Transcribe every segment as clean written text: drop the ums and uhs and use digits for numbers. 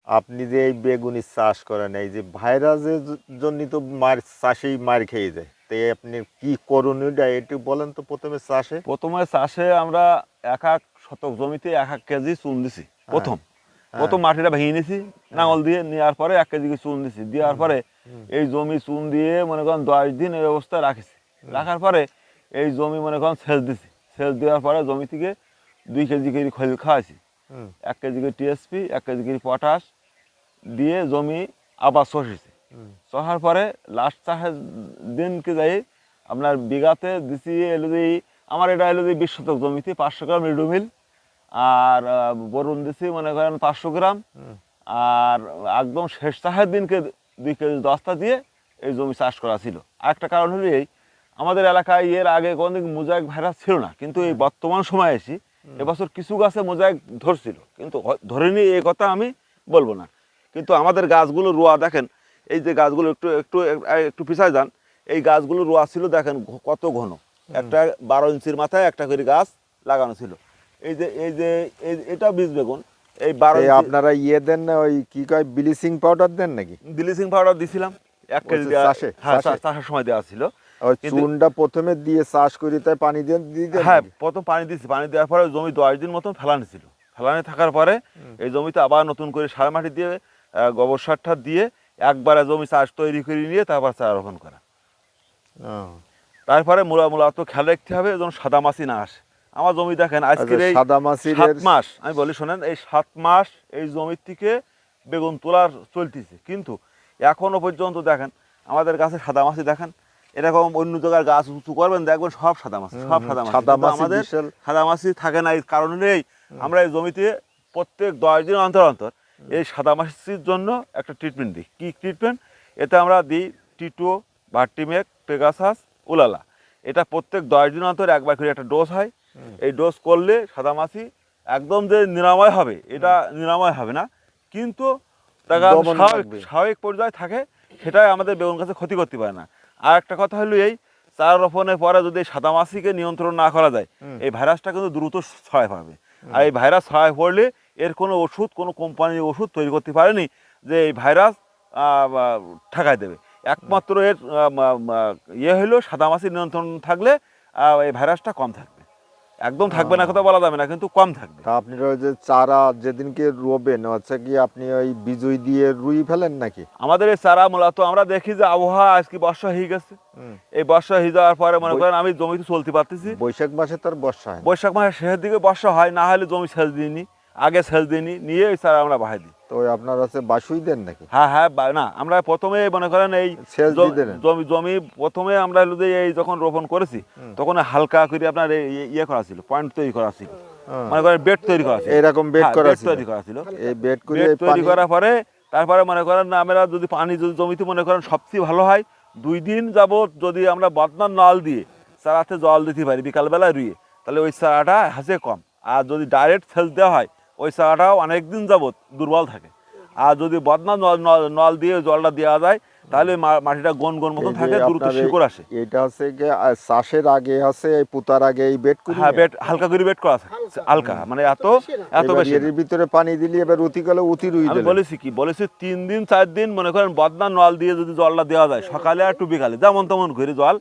আপনি যে এই বেগুনি চাষ করেন, এই যে ভাইরাসের জন্য তো চাষেই মার খেয়ে যায়, তাই আপনি কি করণীয়টা একটু বলেন তো প্রথমে চাষে। প্রথমে চাষে আমরা এক এক শতক জমিতে এক এক কেজি চুন দিছি। হ্যাঁ, হ্যাঁ, প্রথম মাটিটা ভেঙে নিছি হ্যাঁ, নাঙল দিয়ে, নেওয়ার পরে 1 কেজি করে চুন দিছি। দেওয়ার হুম, পরে হুম, এই জমি চুন দিয়ে মনে করেন 10 দিন এই অবস্থায় রাখিছি। হুম, রাখার পরে এই জমি মনে করেন সেচ দিছি। সেচ দেওয়ার পরে জমি থেকে 2 কেজি করে খৈল খাওয়াইছি। হুম, 1 কেজি করে টিএসপি, 1 কেজি করে পটাশ দিয়ে জমি আবার চষেছি। হুম, চষার পরে লাস্ট চাষের দিনকে যাই আপনার বিঘাতে দিছি এলো যে আমার এটা এলো যে 20 শতক জমিতে 500 গ্রাম রিডোমিল, আর বরুণ দিছি মনে করেন 500 গ্রাম, হুম, আর একদম শেষ চাষের দিনকে 2 কেজি দস্তা দিয়ে এই জমি চাষ করা ছিল। আরেকটা কারণ হলো এই, আমাদের এলাকায় এর আগে কোনোদিন মোজাইক ভাইরাস ছিল না, কিন্তু এই বর্তমান সময়ে এসে এবছর কিছু গাছে মোজাইক ধরছিল, কিন্তু ধরেনি এই কথা আমি বলবো না। কিন্তু আমাদের গাছগুলো রোয়া দেখেন, এই যে গাছগুলো একটু একটু একটু পিছায় যান, এই গাছগুলো রোয়া ছিল দেখেন কত ঘন। একটা 12 ইঞ্চির মাথায় একটা করে গাছ লাগানো ছিল। এই যে এটা বীজ বেগুন, এই 12 তাই ইঞ্চি। আপনারা দেন না, ওই কি কয় ব্লিচিং পাউডার দেন নাকি ব্লিচিং পাউডার দিছিলাম 1 কেজি ওই দেওয়া। চাষে হ্যাঁ, চাষে চাষের সময় দেওয়া ছিল। ওই কিন্তু চুনটা প্রথমে দিয়ে চাষ করি তাই পানি দিয়ে দেন হ্যাঁ, নাকি? প্রথম পানি দিছি, পানি দেওয়ার পরে জমি 10 দিন মতন ফেলানি ছিল। ফেলানি থাকার পরে এই জমিতে আবার নতুন করে সার মাটি দিয়ে গোবর সারটা দিয়ে একবারে জমি চাষ তৈরি করে নিয়ে তারপর চারা রোপণ করা। ও, তারপরে মূলত খেয়াল রাখতে হবে যেন সাদা মাছি না আসে। আমার জমি দেখেন আজকের আচ্ছা, এই সাদা মাছির 7 মাস, আমি বলি শোনেন, এই 7 মাস এই জমির থেকে বেগুন তোলার চলতেছে, কিন্তু এখনো পর্যন্ত দেখেন আমাদের গাছে সাদা মাছি দেখেন, এরকম অন্য জায়গার গাছ উঁচু করবেন দেখবেন সব সাদা মাছি, সব সাদা মাছি, সাদা কিন্তু মাছি আমাদের বিশাল। সাদা মাছি থাকে না। এই কারণেই আমরা এই জমিতে প্রত্যেক 10 দিন অন্তর অন্তর এই সাদা মাছির জন্য একটা ট্রিটমেন্ট দিই। কি ট্রিটমেন্ট? এতে আমরা দিই টিটো, ভার্টিমেক, পেগাসাস, উলালা। এটা প্রত্যেক 10 দিন অন্তর একবার করে একটা ডোজ হয়। এই ডোজ করলে সাদামাছি একদম যে নিরাময় হবে, এটা নিরাময় হবে না, কিন্তু দেখা যাচ্ছে দমন স্বাভাবিক থাকবে। স্বাভাবিক পর্যায়ে থাকে, সেটাই আমাদের বেগুন গাছে ক্ষতি করতে পারে না। আর একটা কথা হলো এই, চারা রোপণের পরে যদি এই সাদামাছিকে নিয়ন্ত্রণ না করা যায়, এই ভাইরাসটা কিন্তু দ্রুত ছড়ায় পড়বে। আর এই ভাইরাস ছড়ায় পড়লে এর কোনো ওষুধ, কোনো কোম্পানির ওষুধ তৈরি করতে পারেনি যে এই ভাইরাস ঠেকায় দেবে। একমাত্র এর হলো সাদামাছি নিয়ন্ত্রণ থাকলে এই ভাইরাসটা কম থাকবে। একদম থাকবে না কথা বলা যাবে না, কিন্তু কম থাকবে। তা আপনারা ওই যে চারা যেদিনকে রোবেন, আচ্ছা কি আপনি ওই বিজই দিয়ে রুই ফেলেন নাকি? আমাদের এই চারা মূলত আমরা দেখি যে আবহাওয়া আজকে বর্ষা হয়ে গেছে, হুম। এই বর্ষা হয়ে যাওয়ার পরে মনে বৈ- করেন আমি জমিতে চলতে পারতেছি। বৈশাখ মাসে তার বর্ষা হয় না। বৈশাখ মাসের শেষের দিকে বর্ষা হয়, না হলে জমি সেচ দিইনি, আগে সেচ দিইনি, নিয়ে এই চারা আমরা বাহাই দিই। তো ওই আপনার আছে বাসুই দেন নাকি? হ্যাঁ হ্যাঁ, না আমরা প্রথমে মনে করেন এই সেচ দিয়ে দেন? জমি জমি প্রথমে আমরা হলো যে এই যখন রোপণ করেছি তখন হালকা করে আপনার ইয়ে করা ছিল, পয়েন্ট তৈরি করা ছিল, হ্যাঁ। মনে করেন বেড তৈরি করা ছিল। এরকম বেড হ্যাঁ, করা বেড ছিল। তৈরি করা ছিল। এই বেড করে বেড তৈরি পানি। করার পরে তারপরে মনে করেন আমরা যদি পানি যদি জমিতে মনে করেন সবচেয়ে ভালো হয় 2 দিন যাবত যদি আমরা বদনার নল দিয়ে চারাতে জল দিতে পারি বিকালবেলা রুইয়ে, তাহলে ওই চারাটা হাসে কম। আর যদি ডাইরেক্ট সেচ দেওয়া হয় ওই চারাটাও অনেক দিন যাবত দুর্বল থাকে। আর যদি বদনা নল দিয়ে জলটা দেওয়া যায় তাহলে মাটিটা গন মতন এই যে থাকে, দ্রুত আপনার শিকড় আসে। এটা হচ্ছে কি চাষের আগে আছে, এই পুতার আগে এই বেড করি। হ্যাঁ, বেড হালকা করে বেড করা আছে, হালকা মানে এত বেশি না। এর ভিতরে পানি দিলি এবার অতিকালে অতি রুই আমি দিলেন। বলেছি 3 দিন 4 দিন মনে করেন বদনা নল দিয়ে যদি জলটা দেওয়া যায় সকালে আর একটু বিকালে যেমন তেমন করে জল,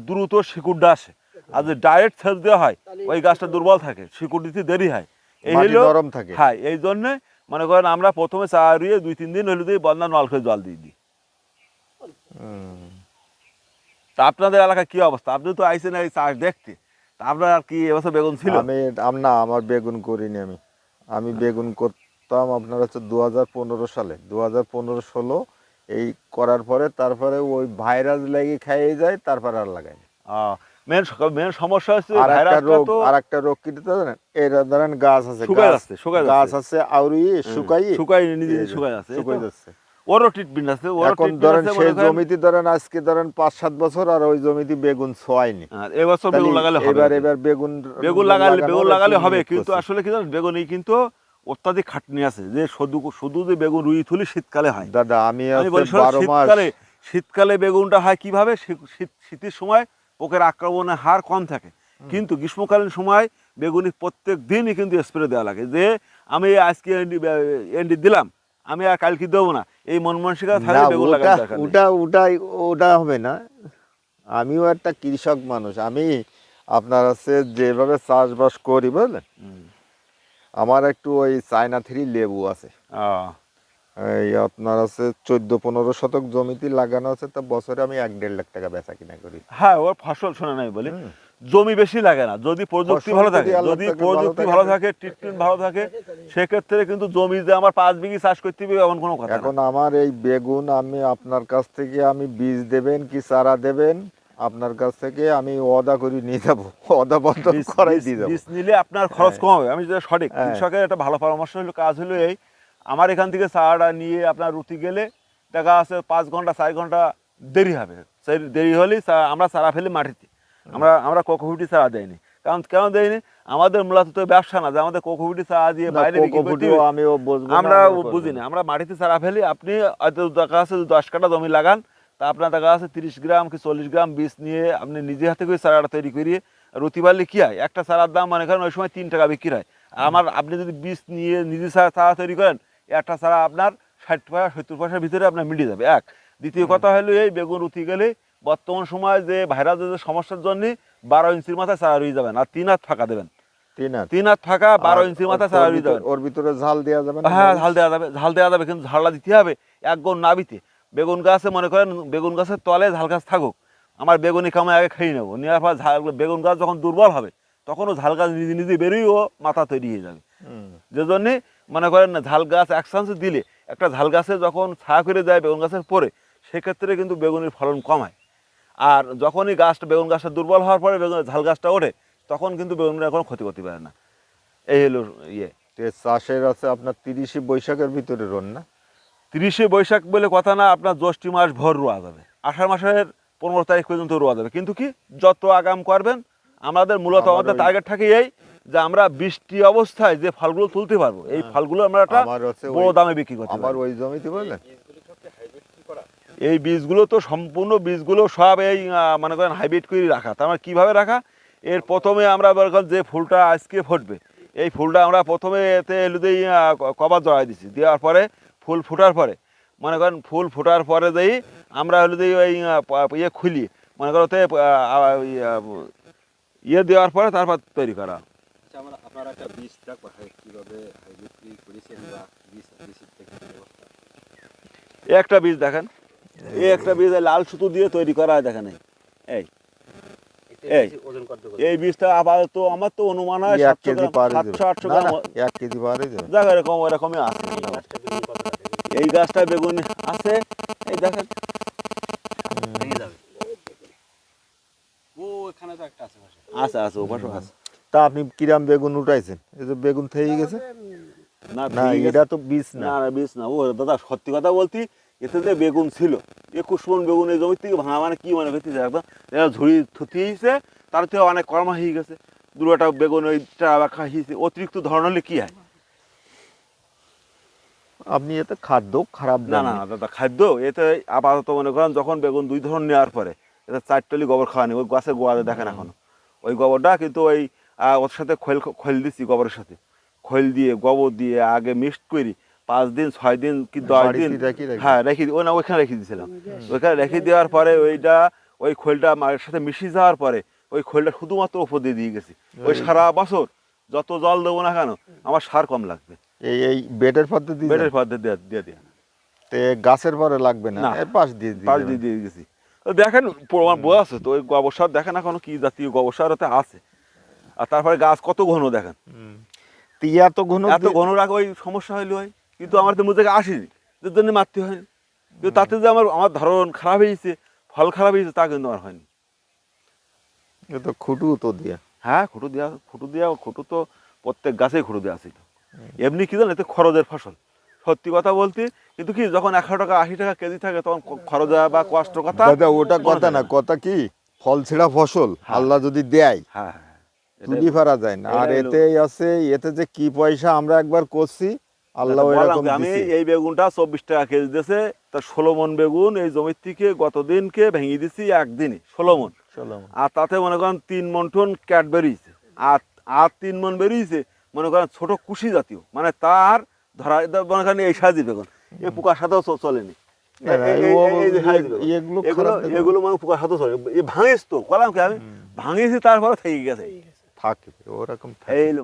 দ্রুত শিকড়টা আসে। আর যদি ডাইরেক্ট সেচ দেওয়া হয় ওই গাছটা দুর্বল থাকে, শিকড় দিতে দেরি হয়। এই মাটি হলো নরম থাকে। হ্যাঁ, এই জন্য মনে করেন আমরা প্রথমে চা রুইয়ে 2-3 দিন হলে দিয়ে বদনা নল করে জল দিয়ে দিই। তা আপনাদের এলাকায় কি অবস্থা? আপনি তো আইসেন এই চাষ দেখতে, তা আপনার আর কি এবছর বেগুন ছিল? না, আমার বেগুন করিনি। আমি বেগুন করতাম আপনার হচ্ছে 2015 সালে, 2015-16 এই করার পরে তারপরে ওই ভাইরাস লেগে খেয়ে যায়, তারপর আর লাগাইনি। মেন সমস্যা হচ্ছে আর একটা ভাইরাসটা রোগ, তো আর একটা রোগ কি জানেন? এটা ধরেন গাছ আছে, শুকায় যাচ্ছে, শুকায় গাছ যাচ্ছে। আছে আউরি শুকাই শুকায় নিজে নিজে শুকায় যাচ্ছে, শুকাই যাচ্ছে। ওরও ট্রিটমেন্ট আছে, ওরও এখন ট্রিটমেন্ট ধরেন আছে সেই মনে করেন। জমিতে ধরেন আজকে ধরেন 5-7 বছর আর ওই জমিতে বেগুন ছোয়ায়নি। এবছর বেগুন লাগালে হবে, এবার বেগুন লাগালে হবে, limit কিন্তু করছে। আসলে কি জানেন, বেগুনই কিন্তু অত্যাধিক খাটনি আছে, যে শুধু যে বেগুন রুই তুলি শীতকালে হয়। দাদা আমি আমি বলি শোনো, 12 মাস। শীতকালে বেগুনটা হয় কিভাবে, শীতের সময় পোকের আক্রমণের হার কম থাকে, কিন্তু গ্রীষ্মকালীন সময় বেগুনি প্রত্যেক দিনই কিন্তু স্প্রে দেওয়া লাগে। যে আমি আজকে এন্ডি দিলাম, আমি আর কালকে দেবো না, এই মন মানসিকতা না থাকলে বেগুন ওটা লাগানোর দরকার নেই। ওটা ওটা ওটা হবে না। আমিও একটা কৃষক মানুষ, আমি আপনার হচ্ছে যেভাবে চাষবাস করি বুঝলেন, হুম। আমার একটু ওই চায়না থ্রি লেবু আছে, আহ, এই আপনার আছে 14-15 শতক জমিতে লাগানো আছে, তা বছরে আমি 1-1.5 লাখ টাকা বেচা কিনা করি। হ্যাঁ ওর ফসল শোনা নাই বলি, হুম। জমি বেশি লাগে না যদি প্রযুক্তি ফসল ভালো যদি থাকে, আল্লাহ যদি তাকে ভালো প্রযুক্তি থাকে ভালো তো- থাকে, ট্রিটমেন্ট ভালো থাকে, সেক্ষেত্রে কিন্তু জমি যে আমার 5 বিঘি চাষ করতে হবে এমন কোনো কথা না। এখন আমার এই বেগুন আমি আপনার কাছ থেকে আমি বীজ দেবেন কি চারা দেবেন, আপনার কাছ থেকে আমি ওয়াদা করে নিয়ে যাবো, ওয়াদা বন্ধ করাই দিয়ে যাবো। বীজ নিলে আপনার খরচ কম হবে, আমি যেটা সঠিক হ্যাঁ। কৃষকের একটা ভালো পরামর্শ হলো, কাজ হলো এই, আমার এখান থেকে চারাটা নিয়ে আপনার রুটি গেলে দেখা আছে 5 ঘন্টা 4 ঘন্টা দেরি হবে, সেই দেরি হলেই আমরা চারা ফেলি মাটিতে, আমরা কোকোপিটি চারা দেয়নি, কারণ কেন দেয়নি, আমাদের মূলত তো ব্যবসা না যে আমাদের কোকোপিটি চারা দিয়ে না, বাইরে বিক্রি করতে কোকোপিটিও হবে। আমিও বুঝবো না, আমরা আমিও করবো বুঝি না। না, আমরা মাটিতে চারা ফেলি, আপনি হয়তো দেখা আছে 10 কাঠা জমি লাগান, তা আপনার দেখা আছে 30 গ্রাম কি 40 গ্রাম বীজ নিয়ে আপনি নিজে হাতে করে চারাটা তৈরি করিয়ে রুটি বাড়লে কি হয়, একটা চারার দাম মনে করেন ওই সময় 3 টাকা বিক্রি হয়, আর আপনি যদি বীজ নিয়ে নিজে চারা তৈরি করেন, একটা চারা আপনার 60 পয়সা 70 পয়সার ভিতরে আপনার মিলিয়ে যাবে এক। দ্বিতীয় কথা হলো এই বেগুন রুটি গেলে বর্তমান সময় যে ভাইরাসের যে সমস্যার জন্য 12 ইঞ্চির মাথায় চারা রয়ে যাবেন, আর 3 হাত ফাঁকা দেবেন, 3 হাত। 3 হাত ফাঁকা 12 আর ইঞ্চির মাথায় ওর চারা রয়ে ভিতর- যাবেন। ওর ভিতরে ঝাল দেওয়া যাবে না? হ্যাঁ মরিচ? ঝাল দেওয়া যাবে, ঝাল দেওয়া যাবে, কিন্তু ঝালটা দিতে হবে এক গুণ নাবিতে। বেগুন গাছে মনে করেন বেগুন গাছের তলে ঝাল গাছ থাকুক, আমার বেগুনি কামে আগে খেয়ে নেবো, নেওয়ার পর বেগুন গাছ যখন দুর্বল হবে তখনও ঝাল গাছ নিজে নিজে বেরোই ও মাথা তৈরি হয়ে যাবে। হুম। যে জন্যে মনে করেন না ঝাল গাছ এক চান্স দিলে একটা ঝাল গাছে যখন ছায়া করে যায় বেগুন গাছের পরে, সেক্ষেত্রে কিন্তু বেগুনের ফলন কমায়। আর যখনই বেগুন গাছটা দুর্বল হওয়ার পরে ঝাল গাছটা ওঠে, তখন কিন্তু বেগুনের কোনো ক্ষতি করতে পারে না। এই হলো ইয়ে। তে চাষের আছে আপনার 30 বৈশাখের ভিতরে রোন না? 30 বৈশাখ বলে কথা না, আপনার জ্যৈষ্ঠ মাস ভর রোয়া যাবে, আষাঢ় মাসের 15 তারিখ পর্যন্ত রোয়া যাবে, কিন্তু কি যত আগাম করবেন, আমাদের মূলত আমার আমাদের ওই- টার্গেট থাকে এই যে আমরা বৃষ্টি অবস্থায় যে ফলগুলো তুলতে পারবো, এই ফলগুলো আমরা একটা আমার হচ্ছে বড় ওই- দামে বিক্রি করতে আমার পারবো। ওই জমিতে বুঝলেন, এই বীজগুলো তো সম্পূর্ণ বীজগুলো সব এই মনে করেন হাইব্রিড করে রাখা, তার মানে কীভাবে রাখা, এর প্রথমে আমরা মনে করেন যে ফুলটা আজকে ফুটবে, এই ফুলটা আমরা প্রথমে এতে এলুদেই কভার জড়াই দিছি, দেওয়ার পরে ফুল ফোটার পরে মনে করেন ফুল ফোটার পরে যেই আমরা এলুদেই ওই ইয়ে খুলি, মনে করেন ওতে ইয়ে দেওয়ার পরে তারপর তৈরি করা। আচ্ছা, আপনারা একটা বীজ থাকবে কিভাবে হাইব্রিড করেছেন বা বীজ থেকে ব্যবস্থা? এই একটা বীজ দেখেন, এই একটা বীজ এই লাল সুতো দিয়ে তৈরি করা হয়, দেখেন এই এই ওজন করতে এই বীজটা আপাতত আমার তো অনুমান হয় 1 কেজি পারে 700-800 না, গ্রাম 1 কেজি পারে যাবে। যাক এরকম ওরকমই আছে। এই গাছটা বেগুন আছে, এই দেখেন ভেঙে যাবে। ও এখানে তো একটা আছে পাশে। আছে আছে ওপাশে আছে। তা আপনি কিরাম বেগুন উঠাইছেন? এই যে বেগুন থেকে গেছে না না, ঠিক আছে। এটা তো বীজ না। না না বীজ না, ও দাদা সত্যি কথা বলতি, এতে যে বেগুন ছিল 21 মণ বেগুন এই জমি থেকে ভাঙা, মানে কি মনে করতেছে একদম এরা ঝুড়ি থুতিয়েছে, তার থেকে অনেক কর্মা হয়ে গেছে, দুটা বেগুন ওইটা আবার খাইয়েছে, অতিরিক্ত ধরন হলে কি হয়? আপনি এতে খাদ্য খারাপ না দেন না দাদা খাদ্য এতে আপাতত মনে করেন যখন বেগুন 2 ধরন নেওয়ার পরে এতে 4 টলি গোবর খাওয়া নেই, ওই গাছের গোয়াতে দেখেন এখনো ওই গোবরটা, কিন্তু ওই ওর সাথে খৈল দিচ্ছি, গোবরের সাথে খৈল দিয়ে গোবর দিয়ে আগে মিক্সড করি 5 দিন 6 দিন কি 10 দিন, বাড়িতে রেখে রেখে। হ্যাঁ রেখে দিই, ওই না ওইখানে রেখে দিয়েছিলাম, ওইখানে রেখে দেওয়ার পরে ওইটা ওই খৈলটা মায়ের সাথে মিশিয়ে যাওয়ার পরে ওই খৈলটা শুধুমাত্র ওপর দিয়ে গেছি, ওই সারা বছর যত জল দেবো না কেন আমার সার কম লাগবে, এই বেডের পদ্ধতি বেডের পদ্ধতি দিয়ে দিয়ে তে গাছের পরে লাগবে না, না। এর পাশ দিয়ে পাশ দিবেন। দিয়ে গেছি। তো দেখেন প্রমাণ বোঝা আছে তো, ওই গোবর সার দেখেন এখনো কি জাতীয় গোবর সার ওতে আছে, আর তারপরে গাছ কত ঘন দেখেন, তিয়া তো ঘন এত ঘন রাখা ওই সমস্যা হইলো হয়, কিন্তু আমার তো মুজে আসেনি, যার জন্য মারতে হয়নি, কিন্তু তাতে যে আমার ধরন খারাপ হয়েছে, ফল খারাপ হয়েছে তা কিন্তু আমার হয়নি। এ তো খুঁটু তো দিয়া। হ্যাঁ খুঁটু তো প্রত্যেক গাছেই খুঁটু দেওয়া ছিল, এমনি কি জানেন এতে খরচের ফসল, সত্যি কথা বলতে, কিন্তু কি যখন 100 টাকা 80 টাকা কেজি থাকে তখন খরচ বা কষ্ট কথা দাদা ওটা মনে কথা থাকে না, কথা কি ফল ছেঁড়া ফসল হ্যাঁ। আল্লাহ যদি দেয় হ্যাঁ হ্যাঁ তুলি ফেরা যায় না, আর এটাই হলো- এতে আছে এতে যে কি পয়সা আমরা একবার করছি আল্লাহ বললাম এরকম যে আমি দিছে। এই বেগুনটা 24 টাকা কেজি দিয়েছে, তা 16 মণ বেগুন এই জমির থেকে গত দিনকে ভেঙে দিছি একদিনে 16 মণ, আর তাতে মনে করেন 3 মণ টন ক্যাট বেরিয়েছে, আর 3 মণ বেরিয়েছে মনে করেন ছোট কুশি জাতীয়, মানে তার ধরা মনে করেন এই সাইজের বেগুন এই পোকার সাথেও চলেনি না, না, এই যে size বেগুন। এগুলো এগুলো খারাপ বেগুন। এগুলো মানে পোকার সাথেও চলে এই ভাঙিস তো কলাম কি আমি ভাঙিয়েছি তারপরে থেকে গেছে থাকে ওরকম থাকে। এই